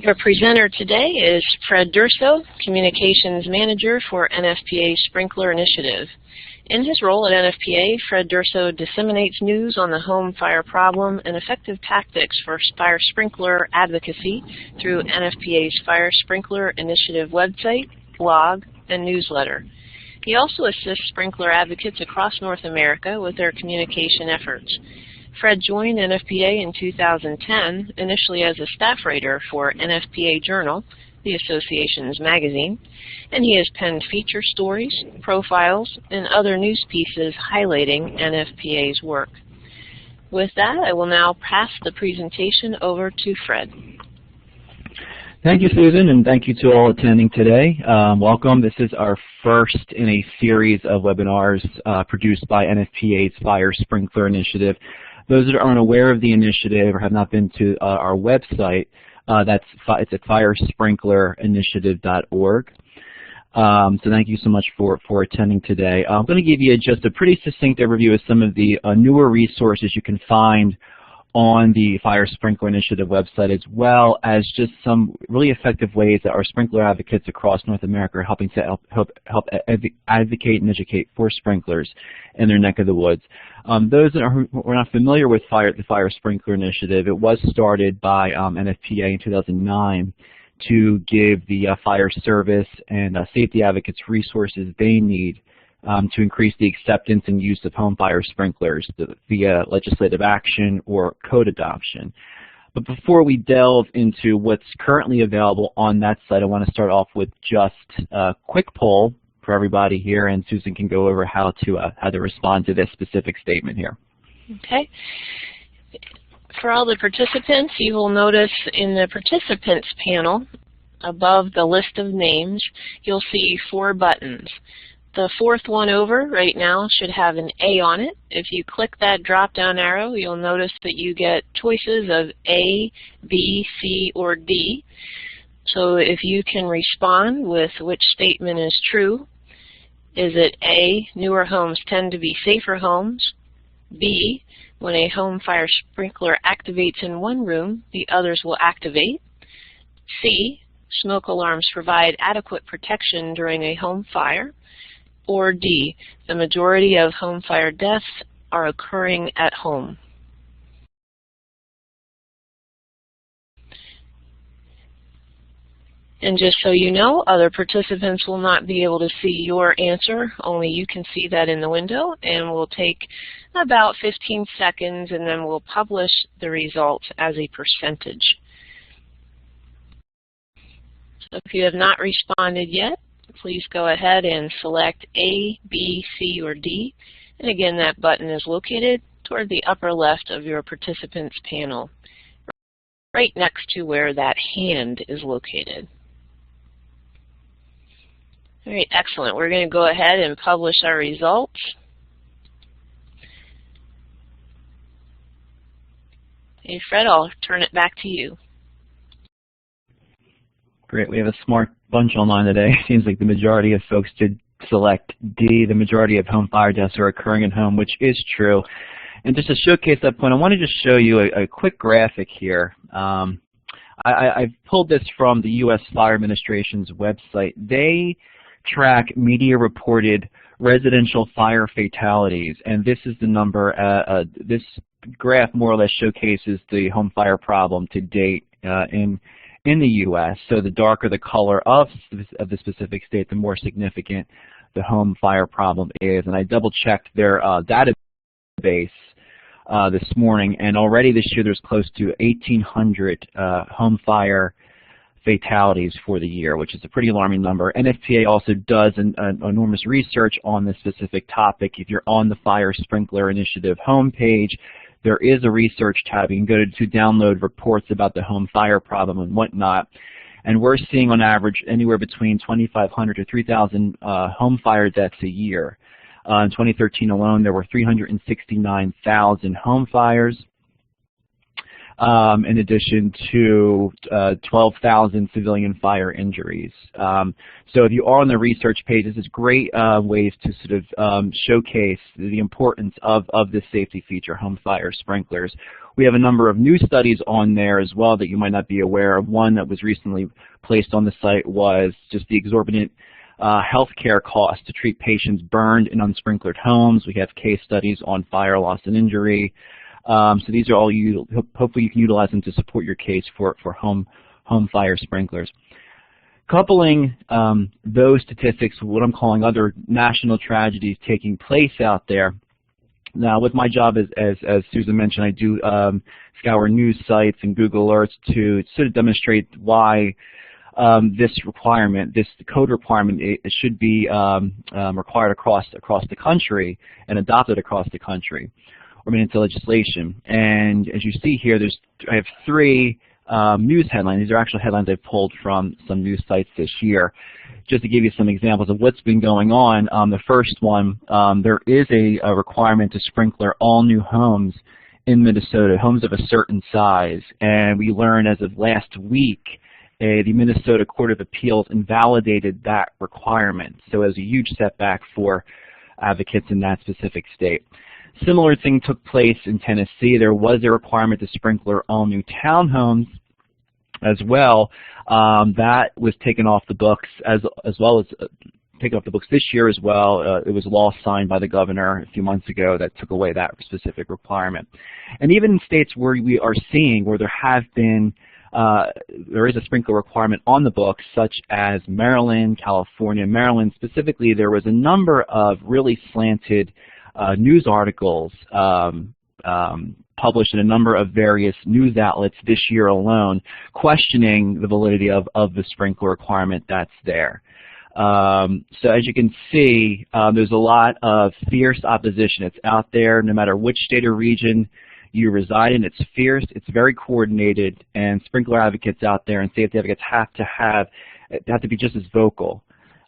Your presenter today is Fred Durso, Communications Manager for NFPA Sprinkler Initiative. In his role at NFPA, Fred Durso disseminates news on the home fire problem and effective tactics for fire sprinkler advocacy through NFPA's Fire Sprinkler Initiative website, blog, and newsletter. He also assists sprinkler advocates across North America with their communication efforts. Fred joined NFPA in 2010, initially as a staff writer for NFPA Journal, the association's magazine, and he has penned feature stories, profiles, and other news pieces highlighting NFPA's work. With that, I will now pass the presentation over to Fred. Thank you, Susan, and thank you to all attending today. Welcome. This is our first in a series of webinars produced by NFPA's Fire Sprinkler Initiative. Those that are unaware of the initiative or have not been to our website, it's at firesprinklerinitiative.org. So thank you so much for attending today. I'm going to give you just a pretty succinct overview of some of the newer resources you can find on the Fire Sprinkler Initiative website, as well as just some really effective ways that our sprinkler advocates across North America are helping to help advocate and educate for sprinklers in their neck of the woods. Those that are not familiar with the Fire Sprinkler Initiative, it was started by NFPA in 2009 to give the fire service and safety advocates resources they need to increase the acceptance and use of home fire sprinklers via legislative action or code adoption. But before we delve into what's currently available on that site, I want to start off with just a quick poll for everybody here, and Susan can go over how to respond to this specific statement here. Okay. For all the participants, you will notice in the participants panel, above the list of names, you'll see 4 buttons. The fourth one over right now should have an A on it. If you click that drop-down arrow, you'll notice that you get choices of A, B, C, or D. So if you can respond with which statement is true, is it A, newer homes tend to be safer homes? B, when a home fire sprinkler activates in one room, the others will activate? C, smoke alarms provide adequate protection during a home fire? Or D, the majority of home fire deaths are occurring at home? And just so you know, other participants will not be able to see your answer. Only you can see that in the window, and we'll take about 15 seconds, and then we'll publish the results as a percentage. So if you have not responded yet, please go ahead and select A, B, C, or D. And again, that button is located toward the upper left of your participants panel, right next to where that hand is located. All right, excellent. We're going to go ahead and publish our results. Hey, Fred, I'll turn it back to you. Great. We have a smart bunch online today. Seems like the majority of folks did select D. The majority of home fire deaths are occurring at home, which is true. And just to showcase that point, I want to just show you a quick graphic here. I've pulled this from the US Fire Administration's website. They track media-reported residential fire fatalities, and this is the number. This graph more or less showcases the home fire problem to date in the U.S. So the darker the color of the specific state, the more significant the home fire problem is. And I double-checked their database this morning, and already this year there's close to 1,800 home fire fatalities for the year, which is a pretty alarming number. NFPA also does enormous research on this specific topic. If you're on the Fire Sprinkler Initiative homepage, there is a research tab. You can go to download reports about the home fire problem and whatnot. And we're seeing on average anywhere between 2,500 to 3,000 home fire deaths a year. In 2013 alone, there were 369,000 home fires. in addition to 12,000 civilian fire injuries. So if you are on the research page, this is great ways to sort of showcase the importance of this safety feature, home fire sprinklers. We have a number of new studies on there as well that you might not be aware of. One that was recently placed on the site was just the exorbitant healthcare costs to treat patients burned in unsprinklered homes. We have case studies on fire loss and injury. So these are all hopefully you can utilize them to support your case for home fire sprinklers. Coupling those statistics with what I'm calling other national tragedies taking place out there. Now, with my job, as Susan mentioned, I do scour news sites and Google Alerts to sort of demonstrate why this requirement, this code requirement, it should be required across the country and adopted across the country, or made into legislation. And as you see here, I have three news headlines. These are actual headlines I've pulled from some news sites this year. Just to give you some examples of what's been going on, the first one, there is a requirement to sprinkler all new homes in Minnesota, homes of a certain size. And we learned as of last week, the Minnesota Court of Appeals invalidated that requirement. So it was a huge setback for advocates in that specific state. Similar thing took place in Tennessee. There was a requirement to sprinkler all new townhomes as well. That was taken off the books as well as taken off the books this year as well. It was a law signed by the governor a few months ago that took away that specific requirement. And even in states where we are seeing where there is a sprinkler requirement on the books, such as Maryland, California. Maryland specifically, there was a number of really slanted news articles published in a number of various news outlets this year alone, questioning the validity of the sprinkler requirement that's there. So as you can see, there's a lot of fierce opposition. It's out there no matter which state or region you reside in. It's fierce, it's very coordinated, and sprinkler advocates out there and safety advocates have to be just as vocal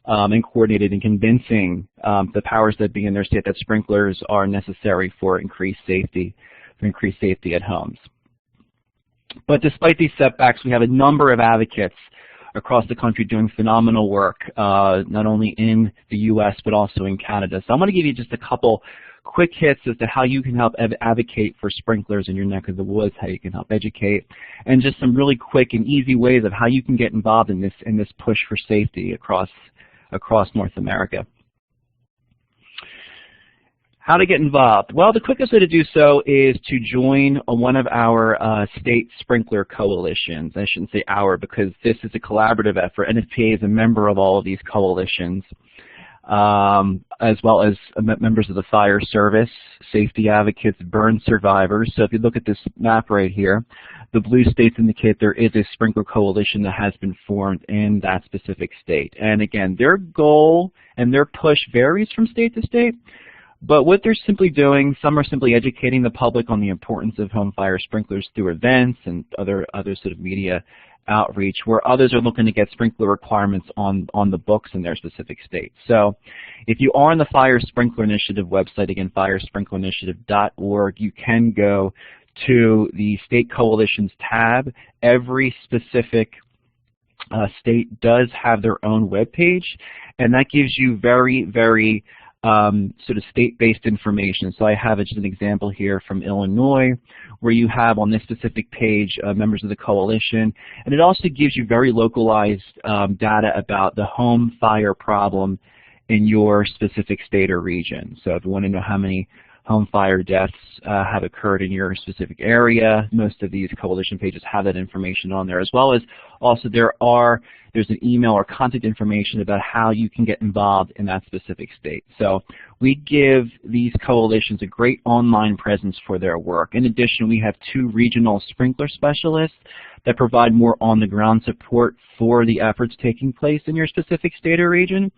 and coordinated and convincing the powers that be in their state that sprinklers are necessary for increased safety at homes. But despite these setbacks, we have a number of advocates across the country doing phenomenal work, not only in the U.S. but also in Canada. So I'm going to give you just a couple quick hits as to how you can help advocate for sprinklers in your neck of the woods, how you can help educate, and just some really quick and easy ways of how you can get involved in this push for safety across North America. How to get involved? Well, the quickest way to do so is to join one of our state sprinkler coalitions. I shouldn't say our because this is a collaborative effort. NFPA is a member of all of these coalitions, as well as members of the fire service, safety advocates, burn survivors. So if you look at this map right here, the blue states indicate there is a sprinkler coalition that has been formed in that specific state. And again, their goal and their push varies from state to state. But what they're simply doing, some are simply educating the public on the importance of home fire sprinklers through events and other sort of media outreach, where others are looking to get sprinkler requirements on the books in their specific state. So if you are on the Fire Sprinkler Initiative website, again, firesprinklerinitiative.org, you can go to the State Coalitions tab. Every specific state does have their own web page, and that gives you very, very sort of state-based information. So I have just an example here from Illinois where you have on this specific page members of the coalition, and it also gives you very localized data about the home fire problem in your specific state or region. So if you want to know how many home fire deaths have occurred in your specific area, most of these coalition pages have that information on there, as well as also there's an email or contact information about how you can get involved in that specific state. So we give these coalitions a great online presence for their work. In addition, we have 2 regional sprinkler specialists that provide more on-the-ground support for the efforts taking place in your specific state or region.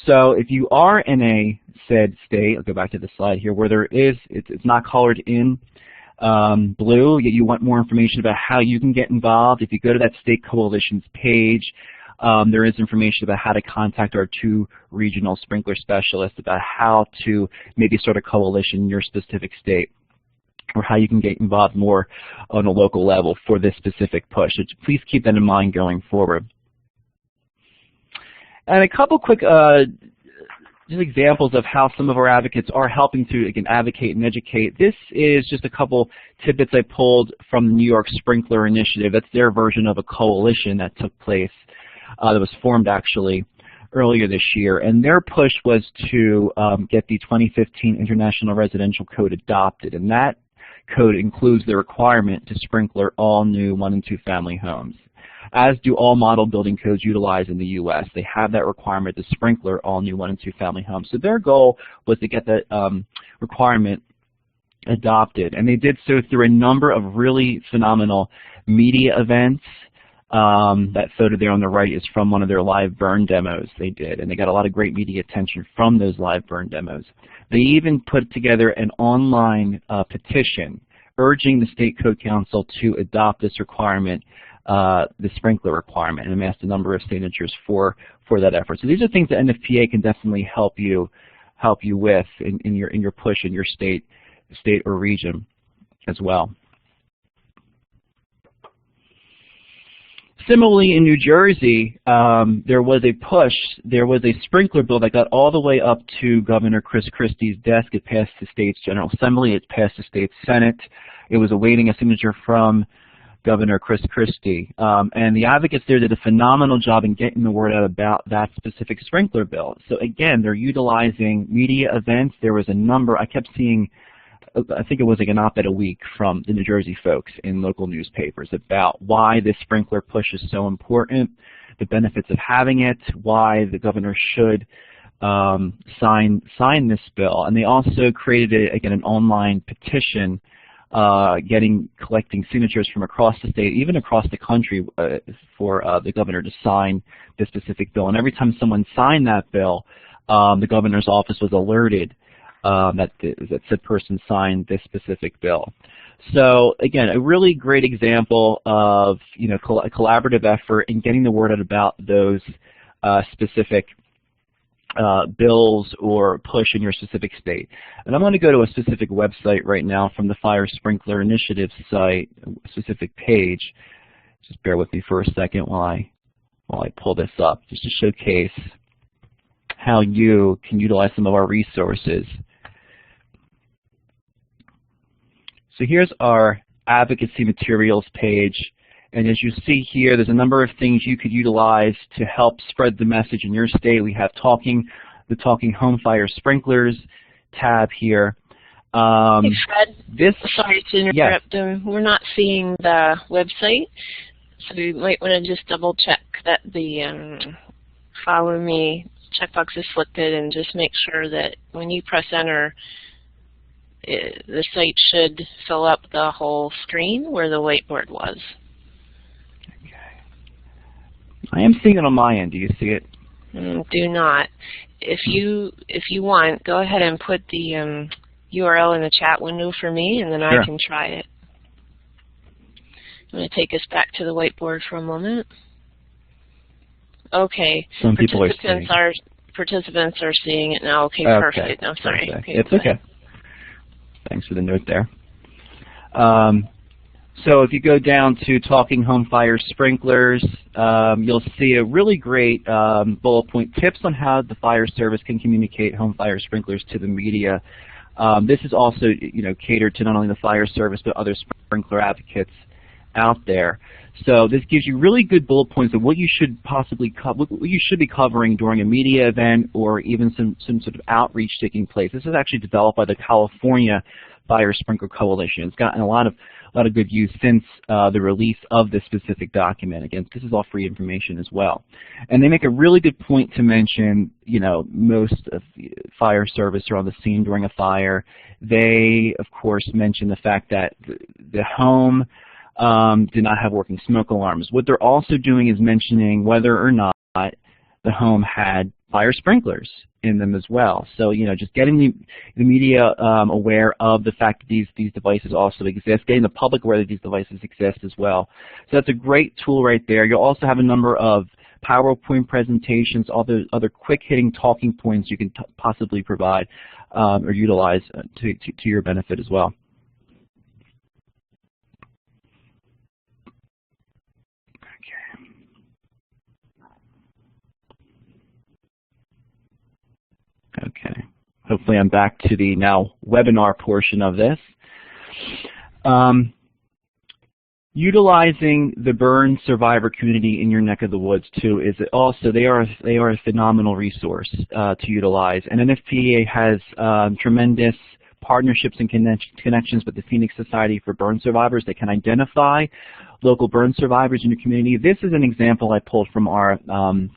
So if you are in a said state, I'll go back to the slide here, where it's not colored in blue, yet you want more information about how you can get involved, if you go to that state coalition's page, there is information about how to contact our 2 regional sprinkler specialists about how to maybe start a coalition in your specific state. or how you can get involved more on a local level for this specific push. So please keep that in mind going forward. And a couple quick just examples of how some of our advocates are helping to, again, advocate and educate. This is just a couple tidbits I pulled from the New York Sprinkler Initiative. That's their version of a coalition that took place, that was formed actually earlier this year. And their push was to get the 2015 International Residential Code adopted. And that code includes the requirement to sprinkler all new 1- and 2-family homes, as do all model building codes utilized in the U.S. They have that requirement to sprinkler all new 1- and 2-family homes. So their goal was to get that requirement adopted, and they did so through a number of really phenomenal media events. That photo there on the right is from one of their live burn demos they did, and they got a lot of great media attention from those live burn demos. They even put together an online petition urging the State Code Council to adopt this requirement, the sprinkler requirement, and amassed a number of signatures for that effort. So these are things that NFPA can definitely help you with in your push in your state or region as well. Similarly, in New Jersey, there was a push. There was a sprinkler bill that got all the way up to Governor Chris Christie's desk. It passed the state's General Assembly. It passed the state Senate. It was awaiting a signature from Governor Chris Christie. And the advocates there did a phenomenal job in getting the word out about that specific sprinkler bill. So again, they're utilizing media events. There was a number, I kept seeing, I think it was like an op-ed a week from the New Jersey folks in local newspapers about why this sprinkler push is so important, the benefits of having it, why the governor should sign this bill. And they also created, again, an online petition collecting signatures from across the state, even across the country, for the governor to sign this specific bill. And every time someone signed that bill, the governor's office was alerted that said person signed this specific bill. So again, a really great example of a collaborative effort in getting the word out about those specific bills or push in your specific state. And I'm going to go to a specific website right now from the Fire Sprinkler Initiative site, a specific page. Just bear with me for a second while I pull this up, just to showcase how you can utilize some of our resources. So here's our advocacy materials page. And as you see here, there's a number of things you could utilize to help spread the message in your state. We have the Talking Home Fire Sprinklers tab here. Hey Fred, sorry to interrupt. Yes. We're not seeing the website, so we might want to just double check that the follow me checkbox is selected, and just make sure that when you press enter, the site should fill up the whole screen where the whiteboard was. I am seeing it on my end. Do you see it? Do not. If you want, go ahead and put the URL in the chat window for me, and then Sure. I can try it. I'm going to take us back to the whiteboard for a moment. Okay. Some people are seeing. Participants are seeing it now. Okay, okay. perfect. No, sorry. Okay. Okay, it's okay. Thanks for the note there. So if you go down to Talking Home Fire Sprinklers, you'll see a really great bullet point, tips on how the fire service can communicate home fire sprinklers to the media. This is also catered to not only the fire service but other sprinkler advocates out there. So this gives you really good bullet points of what you should possibly what you should be covering during a media event or even some sort of outreach taking place. This is actually developed by the California Fire Sprinkler Coalition. It's gotten a lot of good use since the release of this specific document. Again, this is all free information as well. And they make a really good point to mention, most of the fire service are on the scene during a fire. They, of course, mention the fact that the home did not have working smoke alarms. What they're also doing is mentioning whether or not the home had fire sprinklers in them as well. So, just getting the media aware of the fact that these devices also exist, getting the public aware that these devices exist as well. So that's a great tool right there. You'll also have a number of PowerPoint presentations, all the other quick-hitting talking points you can possibly provide or utilize to your benefit as well. Okay. Hopefully I'm back to the now webinar portion of this. Utilizing the burn survivor community in your neck of the woods too is also they are a phenomenal resource to utilize. And NFPA has tremendous partnerships and connections with the Phoenix Society for Burn Survivors that can identify local burn survivors in your community. This is an example I pulled from our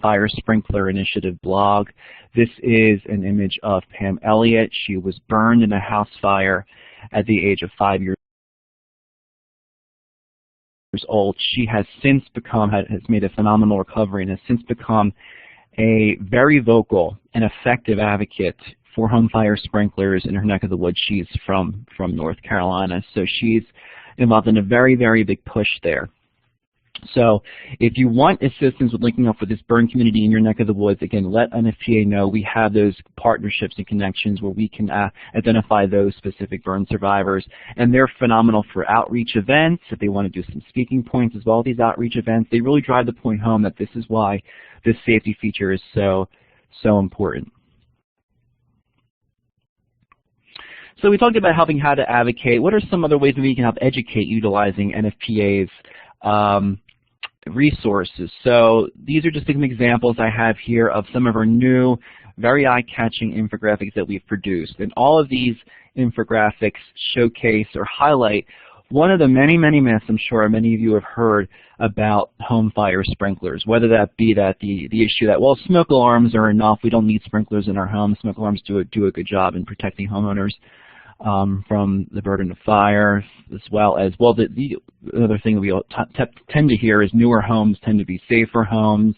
Fire Sprinkler Initiative blog. This is an image of Pam Elliott. She was burned in a house fire at the age of 5 years old. She has since become, has made a phenomenal recovery and has since become a very vocal and effective advocate for home fire sprinklers in her neck of the woods. She's from North Carolina, so she's involved in a very, very big push there. So if you want assistance with linking up with this burn community in your neck of the woods, again, let NFPA know. We have those partnerships and connections where we can identify those specific burn survivors. And they're phenomenal for outreach events. If they want to do some speaking points as well, these outreach events, they really drive the point home that this is why this safety feature is so important. So we talked about helping how to advocate. What are some other ways that we can help educate utilizing NFPA's resources? So these are just some examples I have here of some of our new, very eye-catching infographics that we've produced. And all of these infographics showcase or highlight one of the many, many myths I'm sure many of you have heard about home fire sprinklers, whether that be that the issue that, well, smoke alarms are enough, we don't need sprinklers in our homes. Smoke alarms do a good job in protecting homeowners from the burden of fire, as well as, well, the other thing that we tend to hear is newer homes tend to be safer homes,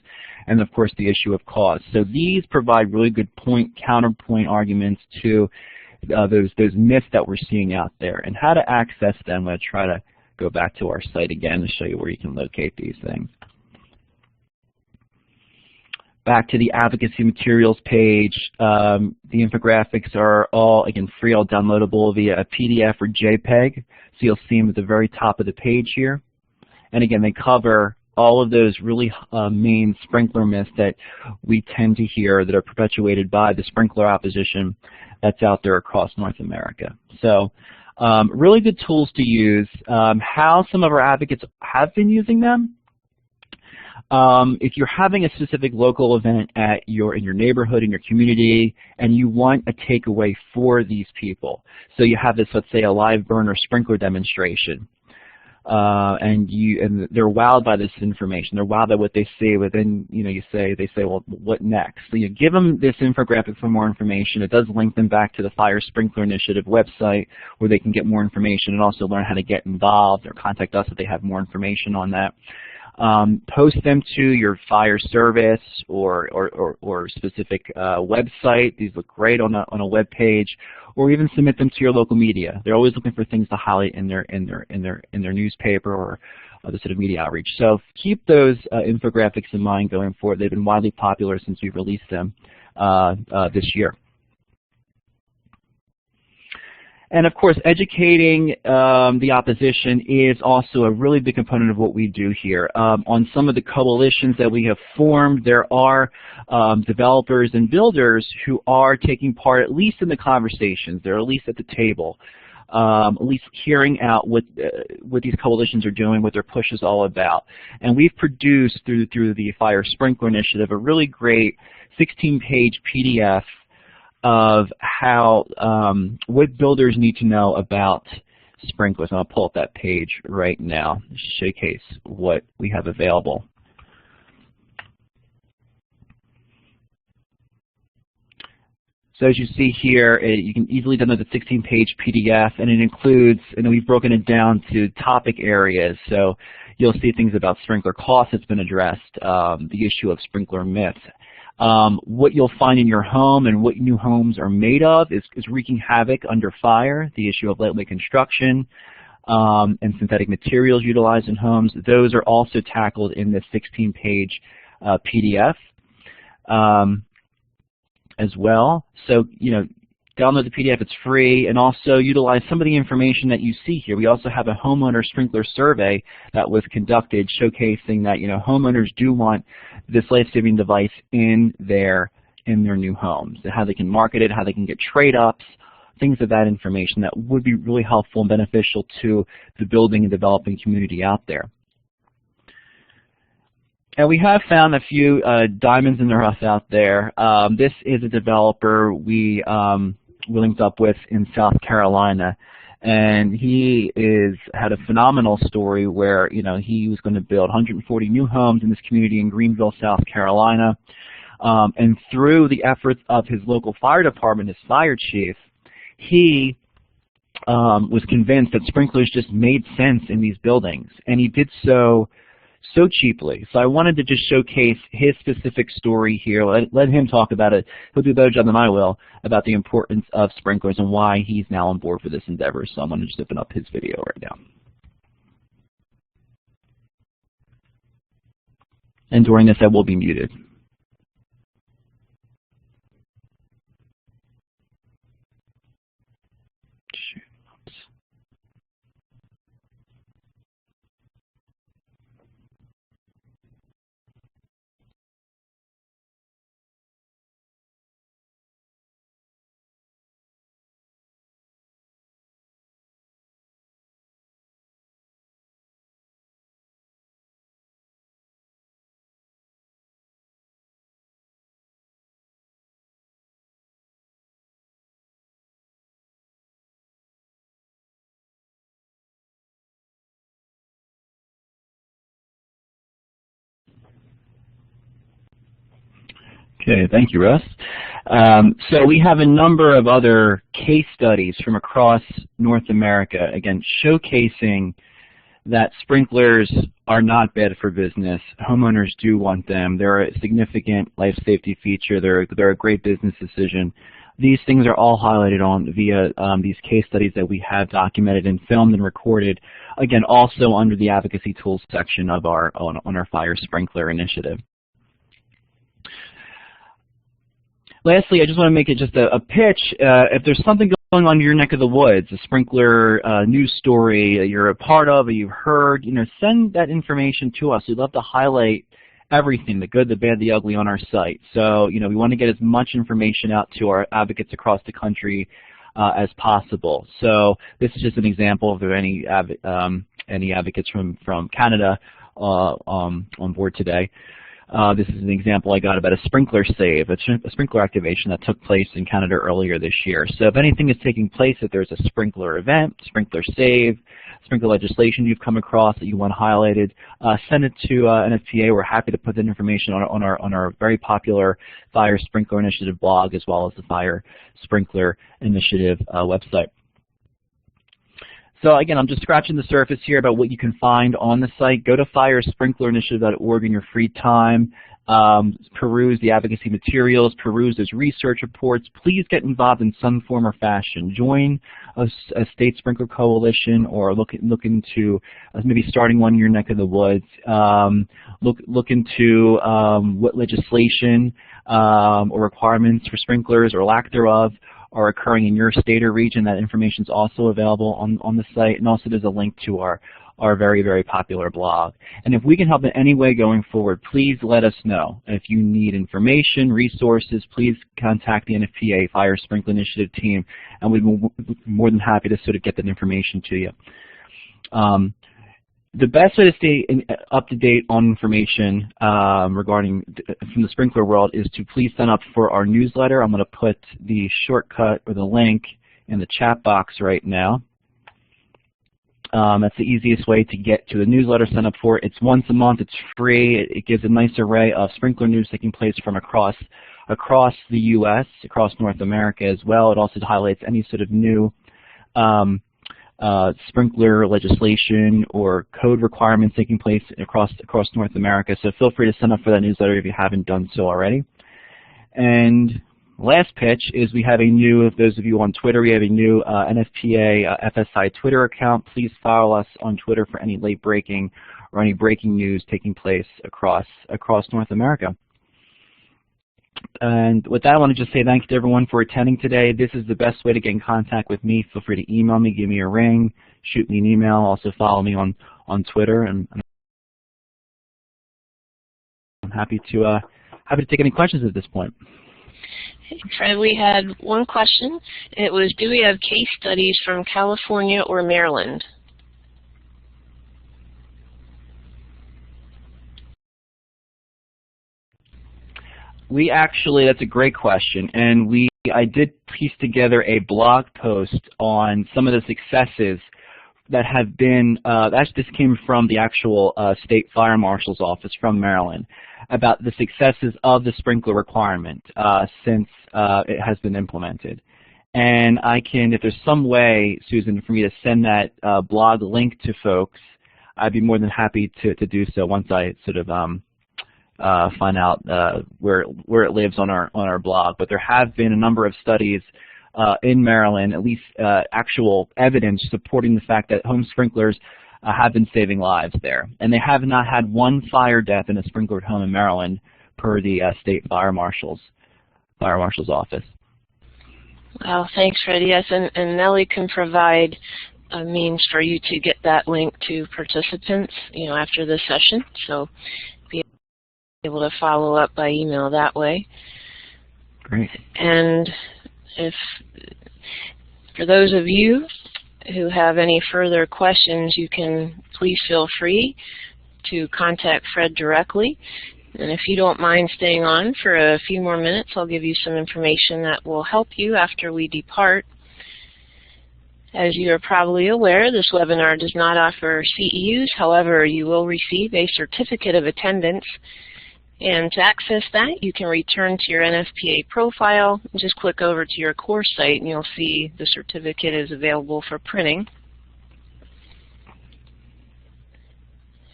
and of course the issue of cost. So these provide really good counterpoint arguments to those myths that we're seeing out there. And how to access them, I'm going to try to go back to our site again to show you where you can locate these things. Back to the advocacy materials page. The infographics are all, again, free, all downloadable via a PDF or JPEG. So you'll see them at the very top of the page here. And again, they cover all of those really main sprinkler myths that we tend to hear that are perpetuated by the sprinkler opposition that's out there across North America. So really good tools to use. How some of our advocates have been using them. If you're having a specific local event in your neighborhood, in your community, and you want a takeaway for these people, so you have this, let's say, a live burn or sprinkler demonstration, and they're wowed by this information. They're wowed by what they see. But then they say, well, what next? So you give them this infographic for more information. It does link them back to the Fire Sprinkler Initiative website where they can get more information and also learn how to get involved or contact us if they have more information on that. Post them to your fire service or specific website. These look great on a web page, or even submit them to your local media. They're always looking for things to highlight in their newspaper or other sort of media outreach. So keep those infographics in mind going forward. They've been widely popular since we've released them this year. And of course, educating the opposition is also a really big component of what we do here. On some of the coalitions that we have formed, there are developers and builders who are taking part at least in the conversations. They're at least at the table, at least hearing out what these coalitions are doing, what their push is all about. And we've produced through the Fire Sprinkler Initiative a really great 16-page PDF of how what builders need to know about sprinklers. And I'll pull up that page right now to showcase what we have available. So as you see here, you can easily download the 16-page PDF, and it includes, and we've broken it down to topic areas. So you'll see things about sprinkler costs that's been addressed, the issue of sprinkler myths. What you'll find in your home and what new homes are made of is wreaking havoc under fire, the issue of lightweight construction and synthetic materials utilized in homes. Those are also tackled in this 16-page PDF as well. So, download the PDF, it's free, and also utilize some of the information that you see here. We also have a homeowner sprinkler survey that was conducted showcasing that homeowners do want this life-saving device in their in their new homes, how they can market it, how they can get trade-ups, things of that information that would be really helpful and beneficial to the building and developing community out there. And we have found a few diamonds in the rough out there. This is a developer we linked up with in South Carolina, and he had a phenomenal story where he was going to build 140 new homes in this community in Greenville, South Carolina. And through the efforts of his local fire department, his fire chief, he was convinced that sprinklers just made sense in these buildings, and he did so cheaply. So I wanted to just showcase his specific story here. Let him talk about it. He'll do a better job than I will about the importance of sprinklers and why he's now on board for this endeavor. So I'm going to just open up his video right now. And during this, I will be muted. Okay, thank you, Russ. So we have a number of other case studies from across North America, again, showcasing that sprinklers are not bad for business. Homeowners do want them. They're a significant life safety feature. They're a great business decision. These things are all highlighted on via these case studies that we have documented and filmed and recorded, again, also under the Advocacy Tools section of on our Fire Sprinkler Initiative. Lastly, I just want to make it just a pitch. If there's something going on in your neck of the woods, a sprinkler news story you're a part of or you've heard, send that information to us. We'd love to highlight everything, the good, the bad, the ugly on our site. So, we want to get as much information out to our advocates across the country as possible. So this is just an example of any advocates from Canada on board today. This is an example I got about a sprinkler save, a sprinkler activation that took place in Canada earlier this year. So if anything is taking place, if there's a sprinkler event, sprinkler save, sprinkler legislation you've come across that you want highlighted, send it to NFPA. We're happy to put that information on our very popular Fire Sprinkler Initiative blog, as well as the Fire Sprinkler Initiative website. So again, I'm just scratching the surface here about what you can find on the site. Go to firesprinklerinitiative.org in your free time. Peruse the advocacy materials, peruse those research reports. Please get involved in some form or fashion. Join a state sprinkler coalition, or look into maybe starting one in your neck of the woods. Look into what legislation or requirements for sprinklers or lack thereof are occurring in your state or region. That information is also available on the site, and also there's a link to our very, very popular blog. And if we can help in any way going forward, please let us know. If you need information, resources, please contact the NFPA Fire Sprinkler Initiative team, and we'd be more than happy to sort of get that information to you. The best way to stay up to date on information regarding from the sprinkler world is to please sign up for our newsletter. I'm going to put the shortcut or the link in the chat box right now. That's the easiest way to get to the newsletter. Sign up for it. It's once a month. It's free. It gives a nice array of sprinkler news taking place from across the U.S., across North America as well. It also highlights any sort of new sprinkler legislation or code requirements taking place across North America. So feel free to sign up for that newsletter if you haven't done so already. And last pitch is we have a new, if those of you on Twitter, we have a new NFPA FSI Twitter account. Please follow us on Twitter for any late breaking or any breaking news taking place across North America. And with that, I want to just say thank you to everyone for attending today. This is the best way to get in contact with me. Feel free to email me, give me a ring, shoot me an email. Also follow me on Twitter, and I'm happy to take any questions at this point. Fred, we had one question. It was, do we have case studies from California or Maryland? We actually, that's a great question, and I did piece together a blog post on some of the successes that have been, actually this came from the actual State Fire Marshal's Office from Maryland, about the successes of the sprinkler requirement since it has been implemented. And I can, if there's some way, Susan, for me to send that blog link to folks, I'd be more than happy to do so once I sort of find out where it lives on our blog. But there have been a number of studies in Maryland, at least actual evidence supporting the fact that home sprinklers have been saving lives there. And they have not had one fire death in a sprinklered home in Maryland per the State Fire Marshal's Office. Well, thanks, Fred. Yes, and Nellie can provide a means for you to get that link to participants, after this session. So be able to follow up by email that way. Great. And for those of you who have any further questions, you can please feel free to contact Fred directly. And if you don't mind staying on for a few more minutes, I'll give you some information that will help you after we depart. As you are probably aware, this webinar does not offer CEUs. However, you will receive a certificate of attendance. And to access that, you can return to your NFPA profile, and just click over to your course site, and you'll see the certificate is available for printing.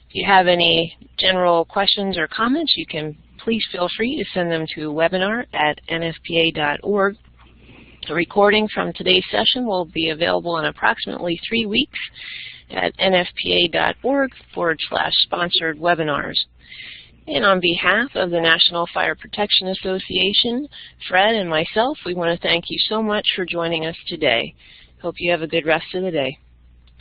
If you have any general questions or comments, you can please feel free to send them to webinar@nfpa.org. The recording from today's session will be available in approximately 3 weeks at nfpa.org/sponsored webinars. And on behalf of the National Fire Protection Association, Fred and myself, we want to thank you so much for joining us today. Hope you have a good rest of the day.